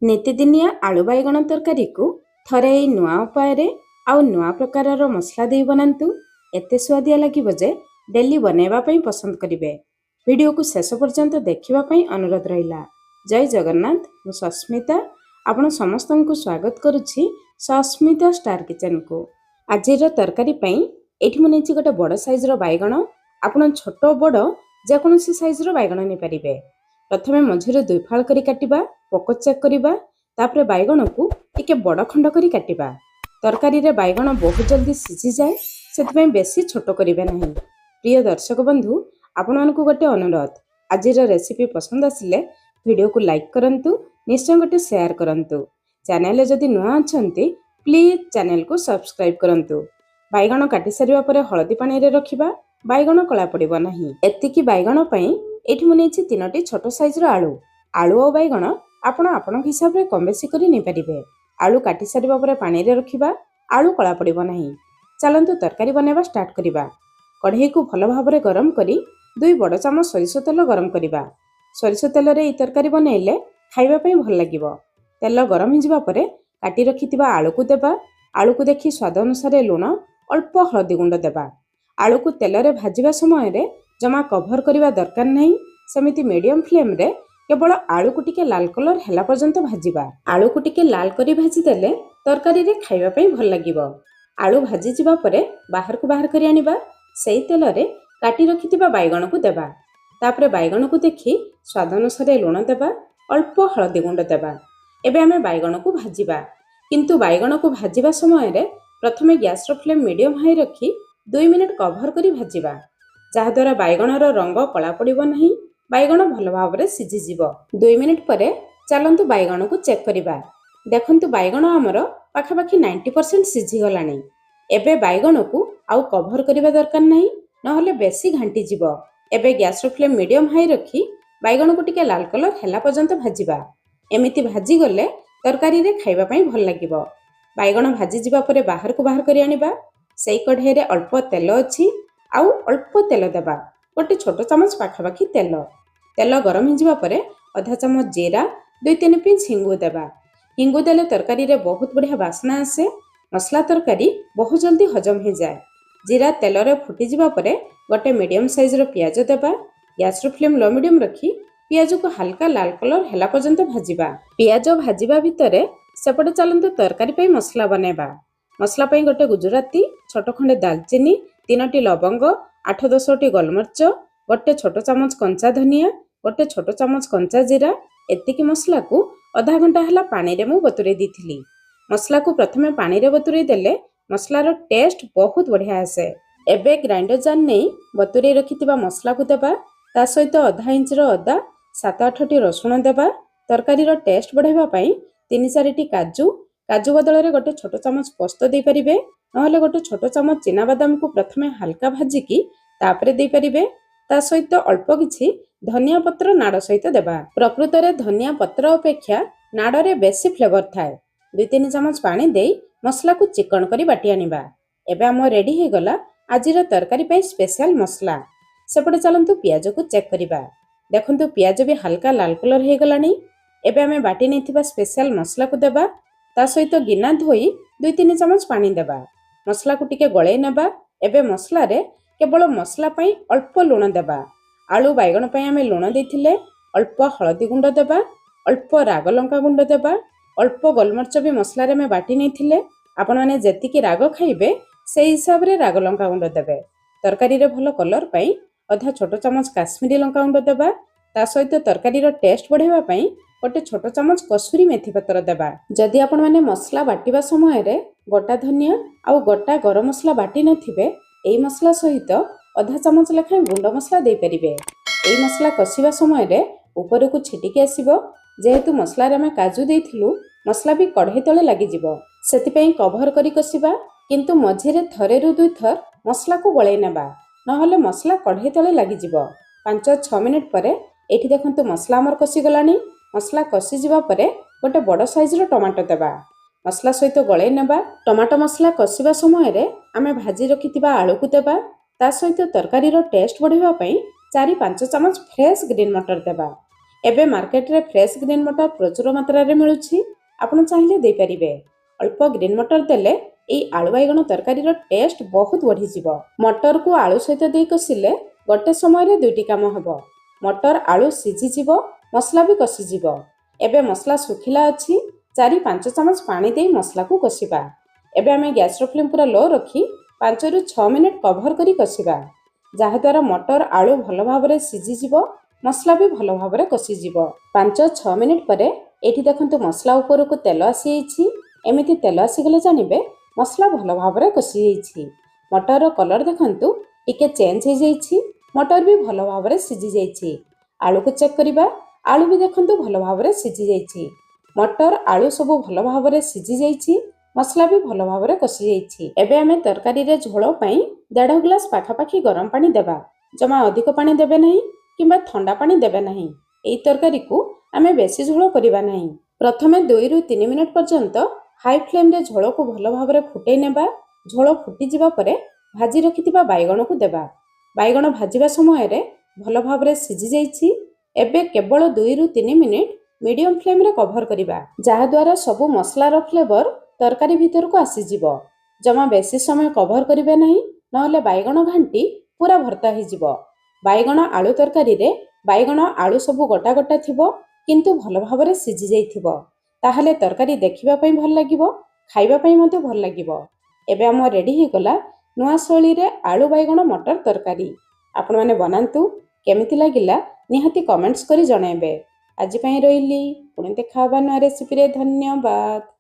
ନିତିଦିନିଆ ଆଳୁ ବାଇଗଣ ତରକାରୀକୁ ଥରେ ଏଇ ନୂଆ ଉପାୟରେ ଆଉ ନୂଆ ପ୍ରକାରର ମସଲା ଦେଇ ବନାନ୍ତୁ। ଏତେ ସୁଆଦିଆ ଲାଗିବ ଯେ ଡେଲି ବନେଇବା ପାଇଁ ପସନ୍ଦ କରିବେ। ଭିଡ଼ିଓକୁ ଶେଷ ପର୍ଯ୍ୟନ୍ତ ଦେଖିବା ପାଇଁ ଅନୁରୋଧ ରହିଲା। ଜୟ ଜଗନ୍ନାଥ, ମୁଁ ସସ୍ମିତା। ଆପଣ ସମସ୍ତଙ୍କୁ ସ୍ୱାଗତ କରୁଛି ସସ୍ମିତା ଷ୍ଟାର କିଚେନକୁ। ଆଜିର ତରକାରୀ ପାଇଁ ଏଇଠି ମୁଁ ନେଇଛି ଗୋଟେ ବଡ଼ ସାଇଜର ବାଇଗଣ। ଆପଣ ଛୋଟ ବଡ଼ ଯେକୌଣସି ସାଇଜର ବାଇଗଣ ନେଇପାରିବେ। ପ୍ରଥମେ ମଝିରେ 2 ଫାଳ କରି କାଟିବା, ପୋକ ଚେକ୍ କରିବା, ତାପରେ ବାଇଗଣକୁ ଟିକେ ବଡ଼ ଖଣ୍ଡ କରି କାଟିବା। ତରକାରୀରେ ବାଇଗଣ ବହୁତ ଜଲ୍ଦି ସିଝିଯାଏ, ସେଥିପାଇଁ ବେଶୀ ଛୋଟ କରିବେ ନାହିଁ। ପ୍ରିୟ ଦର୍ଶକ ବନ୍ଧୁ, ଆପଣମାନଙ୍କୁ ଗୋଟେ ଅନୁରୋଧ, ଆଜିର ରେସିପି ପସନ୍ଦ ଆସିଲେ ଭିଡ଼ିଓକୁ ଲାଇକ୍ କରନ୍ତୁ, ନିଶ୍ଚୟ ଗୋଟେ ସେୟାର କରନ୍ତୁ। ଚ୍ୟାନେଲରେ ଯଦି ନୂଆ ଅଛନ୍ତି ପ୍ଲିଜ୍ ଚ୍ୟାନେଲକୁ ସବସ୍କ୍ରାଇବ୍ କରନ୍ତୁ। ବାଇଗଣ କାଟି ସାରିବା ପରେ ହଳଦୀ ପାଣିରେ ରଖିବା, ବାଇଗଣ କଳା ପଡ଼ିବ ନାହିଁ। ଏତିକି ବାଇଗଣ ପାଇଁ ଏଇଠି ମୁଁ ନେଇଛି 3ଟି ଛୋଟ ସାଇଜର ଆଳୁ। ଆଳୁ ଆଉ ବାଇଗଣ ଆପଣ ଆପଣଙ୍କ ହିସାବରେ କମ୍ ବେଶୀ କରି ନେଇପାରିବେ। ଆଳୁ କାଟି ସାରିବା ପରେ ପାଣିରେ ରଖିବା, ଆଳୁ କଳା ପଡ଼ିବ ନାହିଁ। ଚାଲନ୍ତୁ ତରକାରୀ ବନେଇବା ଷ୍ଟାର୍ଟ କରିବା। କଢ଼େଇକୁ ଭଲ ଭାବରେ ଗରମ କରି 2 ବଡ଼ ଚାମଚ ସୋରିଷ ତେଲ ଗରମ କରିବା। ସୋରିଷ ତେଲରେ ଏହି ତରକାରୀ ବନେଇଲେ ଖାଇବା ପାଇଁ ଭଲ ଲାଗିବ। ତେଲ ଗରମ ହୋଇଯିବା ପରେ କାଟି ରଖିଥିବା ଆଳୁକୁ ଦେବା। ଆଳୁକୁ ଦେଖି ସ୍ୱାଦ ଅନୁସାରେ ଲୁଣ, ଅଳ୍ପ ହଳଦୀ ଗୁଣ୍ଡ ଦେବା। ଆଳୁକୁ ତେଲରେ ଭାଜିବା ସମୟରେ ଜମା କଭର କରିବା ଦରକାର ନାହିଁ। ସେମିତି ମିଡ଼ିୟମ ଫ୍ଲେମ୍ରେ କେବଳ ଆଳୁକୁ ଟିକେ ଲାଲ କଲର ହେଲା ପର୍ଯ୍ୟନ୍ତ ଭାଜିବା। ଆଳୁକୁ ଟିକେ ଲାଲ କରି ଭାଜିଦେଲେ ତରକାରୀରେ ଖାଇବା ପାଇଁ ଭଲ ଲାଗିବ। ଆଳୁ ଭାଜିଯିବା ପରେ ବାହାରକୁ ବାହାର କରି ଆଣିବା। ସେଇ ତେଲରେ କାଟି ରଖିଥିବା ବାଇଗଣକୁ ଦେବା। ତାପରେ ବାଇଗଣକୁ ଦେଖି ସ୍ୱାଦ ଅନୁସାରେ ଲୁଣ ଦେବା, ଅଳ୍ପ ହଳଦୀ ଗୁଣ୍ଡ ଦେବା। ଏବେ ଆମେ ବାଇଗଣକୁ ଭାଜିବା, କିନ୍ତୁ ବାଇଗଣକୁ ଭାଜିବା ସମୟରେ ପ୍ରଥମେ ଗ୍ୟାସର ଫ୍ଲେମ୍ ମିଡ଼ିୟମ ହାଇ ରଖି 2 ମିନିଟ୍ କଭର କରି ଭାଜିବା, ଯାହାଦ୍ୱାରା ବାଇଗଣର ରଙ୍ଗ କଳା ପଡ଼ିବ ନାହିଁ, ବାଇଗଣ ଭଲ ଭାବରେ ସିଝିଯିବ। 2 ମିନିଟ୍ ପରେ ଚାଲନ୍ତୁ ବାଇଗଣକୁ ଚେକ୍ କରିବା। ଦେଖନ୍ତୁ ବାଇଗଣ ଆମର ପାଖାପାଖି 90% ସିଝିଗଲାଣି। ଏବେ ବାଇଗଣକୁ ଆଉ କଭର କରିବା ଦରକାର ନାହିଁ, ନହେଲେ ବେଶୀ ଘାଣ୍ଟିଯିବ। ଏବେ ଗ୍ୟାସର ଫ୍ଲେମ୍ ମିଡ଼ିୟମ ହାଇ ରଖି ବାଇଗଣକୁ ଟିକେ ଲାଲ କଲର ହେଲା ପର୍ଯ୍ୟନ୍ତ ଭାଜିବା। ଏମିତି ଭାଜିଗଲେ ତରକାରୀରେ ଖାଇବା ପାଇଁ ଭଲ ଲାଗିବ। ବାଇଗଣ ଭାଜିଯିବା ପରେ ବାହାରକୁ ବାହାର କରି ଆଣିବା। ସେଇ କଢ଼େଇରେ ଅଳ୍ପ ତେଲ ଅଛି, ଆଉ ଅଳ୍ପ ତେଲ ଦେବା, ଗୋଟେ ଛୋଟ ଚାମଚ ପାଖାପାଖି ତେଲ। ତେଲ ଗରମ ହୋଇଯିବା ପରେ ଅଧା ଚାମଚ ଜିରା, 2-3 ପିଞ୍ଚ ହିଙ୍ଗୁ ଦେବା। ହିଙ୍ଗୁ ଦେଲେ ତରକାରୀରେ ବହୁତ ବଢ଼ିଆ ବାସ୍ନା ଆସେ। ମସଲା ତରକାରୀ ବହୁତ ଜଲ୍ଦି ହଜମ ହୋଇଯାଏ। ଜିରା ତେଲରେ ଫୁଟିଯିବା ପରେ ଗୋଟେ ମିଡ଼ିୟମ ସାଇଜର ପିଆଜ ଦେବା। ଗ୍ୟାସର ଫ୍ଲେମ୍ ଲୋ ମିଡ଼ିୟମ ରଖି ପିଆଜକୁ ହାଲକା ଲାଲ କଲର ହେଲା ପର୍ଯ୍ୟନ୍ତ ଭାଜିବା। ପିଆଜ ଭାଜିବା ଭିତରେ ସେପଟେ ଚାଲନ୍ତୁ ତରକାରୀ ପାଇଁ ମସଲା ବନେଇବା। ମସଲା ପାଇଁ ଗୋଟେ ଗୁଜୁରାତି, ଛୋଟ ଖଣ୍ଡେ ଡାଲଚିନି, 3ଟି ଲବଙ୍ଗ, 8-10ଟି ଗୋଲମରିଚ, ଗୋଟେ ଛୋଟ ଚାମଚ କଞ୍ଚା ଧନିଆ, ଗୋଟେ ଛୋଟ ଚାମଚ କଞ୍ଚା ଜିରା। ଏତିକି ମସଲାକୁ ଅଧା ଘଣ୍ଟା ହେଲା ପାଣିରେ ମୁଁ ବତୁରେଇ ଦେଇଥିଲି। ମସଲାକୁ ପ୍ରଥମେ ପାଣିରେ ବତୁରେଇ ଦେଲେ ମସଲାର ଟେଷ୍ଟ ବହୁତ ବଢ଼ିଆ ଆସେ। ଏବେ ଗ୍ରାଇଣ୍ଡର ଜାର୍ ନେଇ ବତୁରେଇ ରଖିଥିବା ମସଲାକୁ ଦେବା। ତା ସହିତ ଅଧା ଇଞ୍ଚର ଅଦା, 7-8ଟି ରସୁଣ ଦେବା। ତରକାରୀର ଟେଷ୍ଟ ବଢ଼ାଇବା ପାଇଁ 3-4ଟି କାଜୁ, କାଜୁ ବଦଳରେ ଗୋଟେ ଛୋଟ ଚାମଚ ପୋସ୍ତ ଦେଇପାରିବେ, ନହେଲେ ଗୋଟେ ଛୋଟ ଚାମଚ ଚିନାବାଦାମକୁ ପ୍ରଥମେ ହାଲକା ଭାଜିକି ତାପରେ ଦେଇପାରିବେ। ତା ସହିତ ଅଳ୍ପ କିଛି ଧନିଆ ପତ୍ର ନାଡ଼ ସହିତ ଦେବା। ପ୍ରକୃତରେ ଧନିଆ ପତ୍ର ଅପେକ୍ଷା ନାଡ଼ରେ ବେଶୀ ଫ୍ଲେଭର ଥାଏ। 2-3 ଚାମଚ ପାଣି ଦେଇ ମସଲାକୁ ଚିକଣ କରି ବାଟି ଆଣିବା। ଏବେ ଆମ ରେଡ଼ି ହୋଇଗଲା ଆଜିର ତରକାରୀ ପାଇଁ ସ୍ପେଶାଲ ମସଲା। ସେପଟେ ଚାଲନ୍ତୁ ପିଆଜକୁ ଚେକ୍ କରିବା। ଦେଖନ୍ତୁ ପିଆଜ ବି ହାଲକା ଲାଲ କଲର ହୋଇଗଲାଣି। ଏବେ ଆମେ ବାଟି ନେଇଥିବା ସ୍ପେଶାଲ ମସଲାକୁ ଦେବା। ତା ସହିତ ଗିନା ଧୋଇ 2-3 ଚାମଚ ପାଣି ଦେବା। ମସଲାକୁ ଟିକେ ଗୋଳେଇ ନେବା। ଏବେ ମସଲାରେ କେବଳ ମସଲା ପାଇଁ ଅଳ୍ପ ଲୁଣ ଦେବା। ଆଳୁ ବାଇଗଣ ପାଇଁ ଆମେ ଲୁଣ ଦେଇଥିଲେ। ଅଳ୍ପ ହଳଦୀ ଗୁଣ୍ଡ ଦେବା, ଅଳ୍ପ ରାଗ ଲଙ୍କା ଗୁଣ୍ଡ ଦେବା, ଅଳ୍ପ ଗୋଲମରିଚ ବି ମସଲାରେ ଆମେ ବାଟି ନେଇଥିଲେ। ଆପଣମାନେ ଯେତିକି ରାଗ ଖାଇବେ ସେଇ ହିସାବରେ ରାଗ ଲଙ୍କା ଗୁଣ୍ଡ ଦେବେ। ତରକାରୀରେ ଭଲ କଲର ପାଇଁ ଅଧା ଛୋଟ ଚାମଚ କାଶ୍ମୀରୀ ଲଙ୍କା ଗୁଣ୍ଡ ଦେବା। ତା ସହିତ ତରକାରୀର ଟେଷ୍ଟ ବଢ଼ାଇବା ପାଇଁ ଗୋଟେ ଛୋଟ ଚାମଚ କସୁରୀ ମେଥି ପତ୍ର ଦେବା। ଯଦି ଆପଣମାନେ ମସଲା ବାଟିବା ସମୟରେ ଗୋଟା ଧନିଆ ଆଉ ଗୋଟା ଗରମ ମସଲା ବାଟି ନଥିବେ, ଏଇ ମସଲା ସହିତ ଅଧା ଚାମଚ ଲେଖାଏଁ ଗୁଣ୍ଡ ମସଲା ଦେଇପାରିବେ। ଏଇ ମସଲା କଷିବା ସମୟରେ ଉପରକୁ ଛିଟିକି ଆସିବ। ଯେହେତୁ ମସଲାରେ ଆମେ କାଜୁ ଦେଇଥିଲୁ, ମସଲା ବି କଢ଼େଇ ତଳେ ଲାଗିଯିବ। ସେଥିପାଇଁ କଭର କରି କଷିବା, କିନ୍ତୁ ମଝିରେ 1-2 ଥର ମସଲାକୁ ଗୋଳେଇ ନେବା, ନହେଲେ ମସଲା କଢ଼େଇ ତଳେ ଲାଗିଯିବ। 5-6 ମିନିଟ୍ ପରେ ଏଇଠି ଦେଖନ୍ତୁ ମସଲା ଆମର କଷିଗଲାଣି। ମସଲା କଷିଯିବା ପରେ ଗୋଟେ ବଡ଼ ସାଇଜର ଟମାଟୋ ଦେବା। ମସଲା ସହିତ ଗୋଳେଇ ନେବା। ଟମାଟୋ ମସଲା କଷିବା ସମୟରେ ଆମେ ଭାଜି ରଖିଥିବା ଆଳୁକୁ ଦେବା। ତା ସହିତ ତରକାରୀର ଟେଷ୍ଟ ବଢ଼ାଇବା ପାଇଁ 4-5 ଚାମଚ ଫ୍ରେଶ୍ ଗ୍ରୀନ୍ ମଟର ଦେବା। ଏବେ ମାର୍କେଟରେ ଫ୍ରେଶ୍ ଗ୍ରୀନ୍ ମଟର ପ୍ରଚୁର ମାତ୍ରାରେ ମିଳୁଛି। ଆପଣ ଚାହିଁଲେ ଦେଇପାରିବେ। ଅଳ୍ପ ଗ୍ରୀନ୍ ମଟର ଦେଲେ ଏଇ ଆଳୁ ବାଇଗଣ ତରକାରୀର ଟେଷ୍ଟ ବହୁତ ବଢ଼ିଯିବ। ମଟରକୁ ଆଳୁ ସହିତ ଦେଇ କଷିଲେ ଗୋଟେ ସମୟରେ ଦୁଇଟି କାମ ହେବ। ମଟର ଆଳୁ ସିଝିଯିବ, ମସଲା ବି କଷିଯିବ। ଏବେ ମସଲା ଶୁଖିଲା ଅଛି। 4-5 ଚାମଚ ପାଣି ଦେଇ ମସଲାକୁ କଷିବା। ଏବେ ଆମେ ଗ୍ୟାସର ଫ୍ଲେମ୍ ପୁରା ଲୋ ରଖି 5ରୁ 6 ମିନିଟ୍ କଭର କରି କଷିବା, ଯାହାଦ୍ୱାରା ମଟର ଆଳୁ ଭଲ ଭାବରେ ସିଝିଯିବ, ମସଲା ବି ଭଲ ଭାବରେ କଷିଯିବ। 5-6 ମିନିଟ୍ ପରେ ଏଇଠି ଦେଖନ୍ତୁ ମସଲା ଉପରକୁ ତେଲ ଆସିଯାଇଛି। ଏମିତି ତେଲ ଆସିଗଲେ ଜାଣିବେ ମସଲା ଭଲ ଭାବରେ କଷିଯାଇଛି। ମଟରର କଲର୍ ଦେଖନ୍ତୁ ଟିକେ ଚେଞ୍ଜ ହେଇଯାଇଛି। ମଟର ବି ଭଲ ଭାବରେ ସିଝିଯାଇଛି। ଆଳୁକୁ ଚେକ୍ କରିବା। ଆଳୁ ବି ଦେଖନ୍ତୁ ଭଲ ଭାବରେ ସିଝିଯାଇଛି। ମଟର ଆଳୁ ସବୁ ଭଲ ଭାବରେ ସିଝିଯାଇଛି। ମସଲା ବି ଭଲ ଭାବରେ କଷିଯାଇଛି। ଏବେ ଆମେ ତରକାରୀରେ ଝୋଳ ପାଇଁ 1.5 ଗ୍ଲାସ ପାଖାପାଖି ଗରମ ପାଣି ଦେବା। ଜମା ଅଧିକ ପାଣି ଦେବେ ନାହିଁ କିମ୍ବା ଥଣ୍ଡା ପାଣି ଦେବେ ନାହିଁ। ଏହି ତରକାରୀକୁ ଆମେ ବେଶୀ ଝୋଳ କରିବା ନାହିଁ। ପ୍ରଥମେ 2ରୁ 3 ମିନିଟ୍ ପର୍ଯ୍ୟନ୍ତ ହାଇ ଫ୍ଲେମ୍ରେ ଝୋଳକୁ ଭଲ ଭାବରେ ଫୁଟେଇ ନେବା। ଝୋଳ ଫୁଟିଯିବା ପରେ ଭାଜି ରଖିଥିବା ବାଇଗଣକୁ ଦେବା। ବାଇଗଣ ଭାଜିବା ସମୟରେ ଭଲ ଭାବରେ ସିଝିଯାଇଛି। ଏବେ କେବଳ 2ରୁ 3 ମିନିଟ୍ ମିଡିୟମ ଫ୍ଲେମ୍ରେ କଭର କରିବା, ଯାହାଦ୍ୱାରା ସବୁ ମସଲାର ଫ୍ଲେଭର ତରକାରୀ ଭିତରକୁ ଆସିଯିବ। ଜମା ବେଶୀ ସମୟ କଭର କରିବେ ନାହିଁ, ନହେଲେ ବାଇଗଣ ଘାଣ୍ଟି ପୁରା ଭର୍ତ୍ତା ହେଇଯିବ। ବାଇଗଣ ଆଳୁ ତରକାରୀରେ ବାଇଗଣ ଆଳୁ ସବୁ ଗୋଟା ଗୋଟା ଥିବ, କିନ୍ତୁ ଭଲ ଭାବରେ ସିଝି ଯାଇଥିବ। ତାହେଲେ ତରକାରୀ ଦେଖିବା ପାଇଁ ଭଲ ଲାଗିବ, ଖାଇବା ପାଇଁ ମଧ୍ୟ ଭଲ ଲାଗିବ। ଏବେ ଆମ ରେଡି ହେଇଗଲା ନୂଆ ଶୈଳୀରେ ଆଳୁ ବାଇଗଣ ମଟର ତରକାରୀ। ଆପଣମାନେ ବନାନ୍ତୁ। କେମିତି ଲାଗିଲା ନିହାତି କମେଣ୍ଟସ୍ କରି ଜଣାଇବେ। ଆଜି ପାଇଁ ରହିଲି। ପୁଣି ଦେଖା ହେବା ନୂଆ ରେସିପିରେ। ଧନ୍ୟବାଦ।